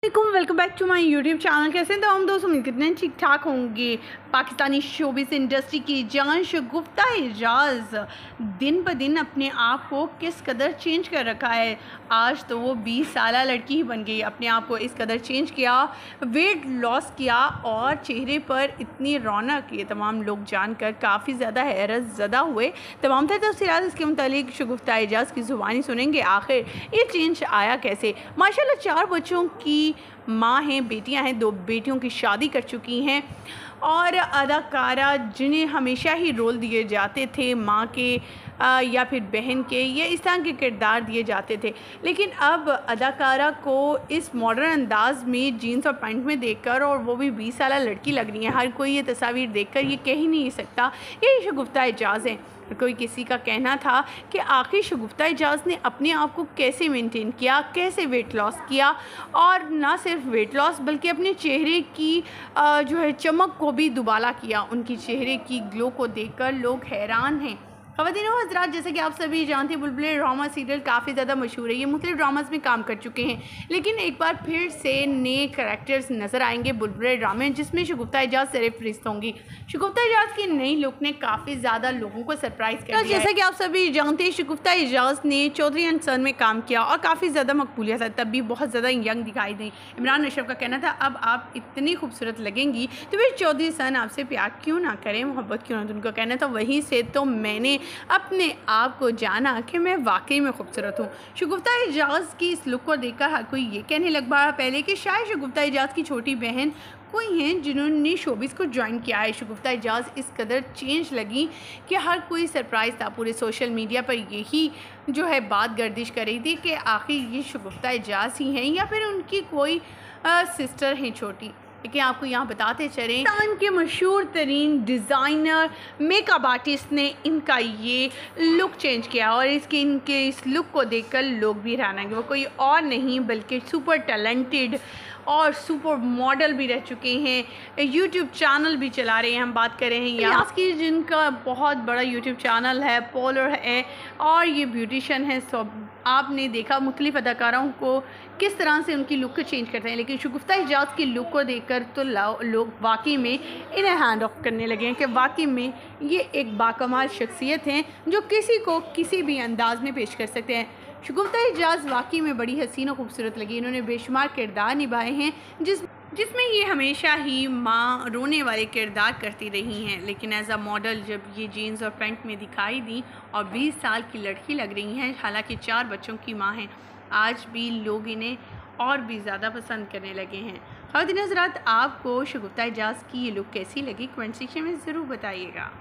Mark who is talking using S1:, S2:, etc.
S1: Welcome back to my YouTube channel. कैसे हैं तो हम दोस्त, उम्मीद कितने ठीक ठाक होंगे। पाकिस्तानी शोबिस इंडस्ट्री की जान शगुफ्ता एजाज दिन ब दिन अपने आप को किस कदर चेंज कर रखा है। आज तो वो 20 साल लड़की ही बन गई। अपने आप को इस कदर चेंज किया, वेट लॉस किया और चेहरे पर इतनी रौनक, ये तमाम लोग जानकर काफ़ी ज़्यादा हैरत ज़दा हुए। तमाम तफसीलात इसके मुतालिक शगुफ्ता एजाज की ज़ुबानी सुनेंगे। आखिर ये चेंज आया कैसे। माशाल्लाह 4 बच्चों की माँ हैं, बेटियां हैं, 2 बेटियों की शादी कर चुकी हैं और अदाकारा जिन्हें हमेशा ही रोल दिए जाते थे माँ के या फिर बहन के, या इस तरह के किरदार दिए जाते थे। लेकिन अब अदाकारा को इस मॉडर्न अंदाज में जीन्स और पैंट में देखकर, और वो भी 20 साल लड़की लग रही है, हर कोई ये तस्वीर देखकर ये कह ही नहीं सकता ये शगुफ्ता एजाज है। कोई किसी का कहना था कि आखिर शगुफ्ता एजाज ने अपने आप को कैसे मेंटेन किया, कैसे वेट लॉस किया, और ना सिर्फ वेट लॉस बल्कि अपने चेहरे की जो है चमक को भी दुबाला किया। उनकी चेहरे की ग्लो को देखकर लोग हैरान हैं। ख़वातीन और हज़रात, जैसे कि आप सभी जानते हैं, बुलबुल ड्रामा सीरियल काफ़ी ज़्यादा मशहूर है। ये मुख्तलिफ ड्रामास में काम कर चुके हैं, लेकिन एक बार फिर से नए करैक्टर्स नज़र आएंगे बुलबुल ड्रामे, जिसमें शगुफ्ता एजाज सरफहरिस्त होंगी। शगुफ्ता एजाज की नई लुक ने काफ़ी ज़्यादा लोगों को सरप्राइज़ कर दिया। जैसा कि आप सभी जानते हैं, शगुफ्ता एजाज ने चौधरी एंड सन में काम किया और काफ़ी ज़्यादा मकबूलियत है, तब भी बहुत ज़्यादा यंग दिखाई दी। इमरान अशरफ का कहना था, अब आप इतनी खूबसूरत लगेंगी तो फिर चौधरी सन आपसे प्यार क्यों ना करें, मोहब्बत क्यों ना। उनका कहना था, वहीं से तो मैंने अपने आप को जाना कि मैं वाकई में खूबसूरत हूँ। शगुफ्ता एजाज की इस लुक को देखकर हर कोई ये कहने लग पड़ा पहले कि शायद शगुफ्ता एजाज की छोटी बहन कोई हैं जिन्होंने शोबिस को ज्वाइन किया है। शगुफ्ता एजाज इस कदर चेंज लगी कि हर कोई सरप्राइज़ था। पूरे सोशल मीडिया पर यही जो है बात गर्दिश कर रही थी कि आखिर ये शगुफ्ता एजाज ही हैं या फिर उनकी कोई सिस्टर हैं छोटी। लेकिन आपको यहाँ बताते चलें, पाकिस्तान के मशहूर तरीन डिज़ाइनर मेकअप आर्टिस्ट ने इनका ये लुक चेंज किया और इनके इस लुक को देखकर लोग भी हैरान हैं। वो कोई और नहीं बल्कि सुपर टैलेंटेड और सुपर मॉडल भी रह चुके हैं, यूट्यूब चैनल भी चला रहे हैं। हम बात कर रहे हैं यास की, जिनका बहुत बड़ा यूट्यूब चैनल है, पॉलर है और ये ब्यूटिशियन है। सब आपने देखा मुख्तलिफ अदाकारों को किस तरह से उनकी लुक को चेंज करते हैं, लेकिन शगुफ्ता एजाज की लुक को देखकर तो लोग वाकई में इन्हें हैंड ऑफ करने लगे हैं कि वाकई में ये एक बाकमाल शख्सियत हैं जो किसी को किसी भी अंदाज में पेश कर सकते हैं। शगुफ्ता एजाज वाकई में बड़ी हसीन और खूबसूरत लगी। इन्होंने बेशुमार किरदार निभाए हैं जिसमें ये हमेशा ही माँ रोने वाले किरदार करती रही हैं, लेकिन एज अ मॉडल जब ये जीन्स और पैंट में दिखाई दी और 20 साल की लड़की लग रही हैं, हालांकि 4 बच्चों की माँ हैं, आज भी लोग इन्हें और भी ज़्यादा पसंद करने लगे हैं। ख़वातीन हज़रात, आपको शगुफ्ता एजाज की ये लुक कैसी लगी, कमेंट सेक्शन में ज़रूर बताइएगा।